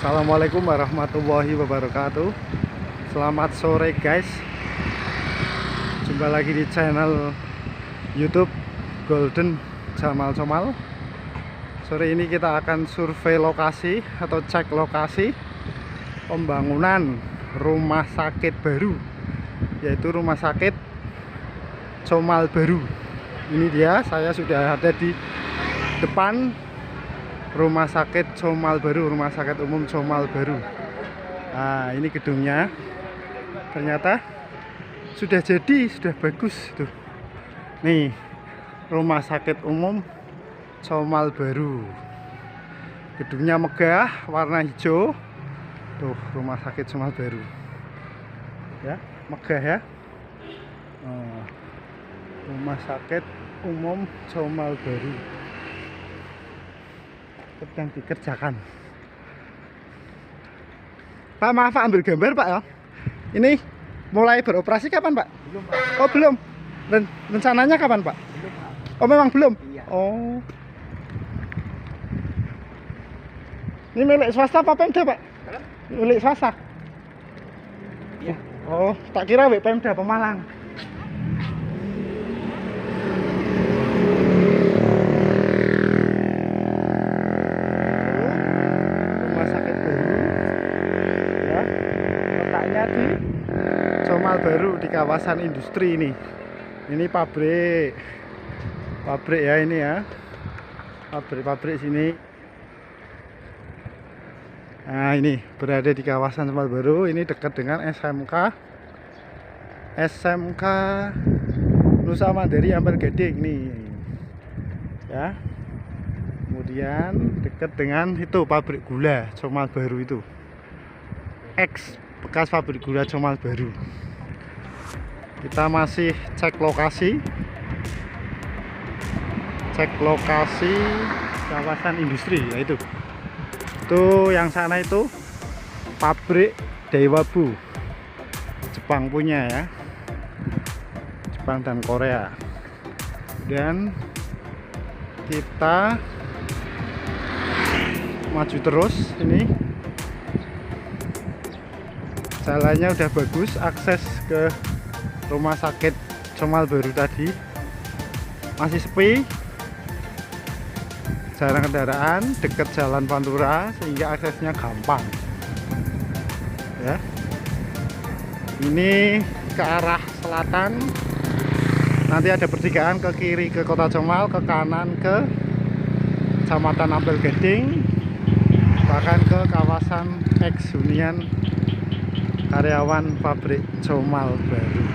Assalamualaikum warahmatullahi wabarakatuh. Selamat sore guys. Jumpa lagi di channel YouTube Golden Jamal Comal. Sore ini kita akan survei lokasi atau cek lokasi pembangunan rumah sakit baru, yaitu rumah sakit Comal Baru. Ini dia, saya sudah ada di depan rumah sakit Comal Baru, rumah sakit umum Comal Baru. Nah, ini gedungnya. Ternyata sudah jadi, sudah bagus tuh. Nih, rumah sakit umum Comal Baru. Gedungnya megah, warna hijau. Tuh, rumah sakit Comal Baru. Ya, megah ya. Rumah sakit umum Comal Baru sedang dikerjakan. Pak, maaf Pak, ambil gambar Pak ya. Ini mulai beroperasi kapan Pak? Belum, Pak. Oh belum. Rencananya kapan Pak? Belum, Pak. Oh memang belum? Iya. Oh. Ini milik swasta apa Pemda Pak? Hah? Milik swasta? Iya. Oh, tak kira milik Pemda Pemalang. Di Comal Baru di kawasan industri ini. Ini pabrik ya, ini ya, pabrik sini. Nah, ini berada di kawasan Comal Baru. Ini dekat dengan SMK Nusa Mandiri Ampel Gading nih ya. Kemudian dekat dengan itu pabrik gula Comal Baru itu, bekas pabrik gula Comal Baru. Kita masih cek lokasi kawasan industri, yaitu itu yang sana itu pabrik Daewoo, Jepang punya ya, Jepang dan Korea. Dan kita maju terus. Ini jalannya udah bagus, akses ke rumah sakit Comal Baru tadi masih sepi, jarang kendaraan, dekat jalan Pantura sehingga aksesnya gampang ya. Ini ke arah selatan, nanti ada pertigaan, ke kiri ke Kota Comal, ke kanan ke Kecamatan Ampel Gading, bahkan ke kawasan ex hunian karyawan pabrik Comal Baru.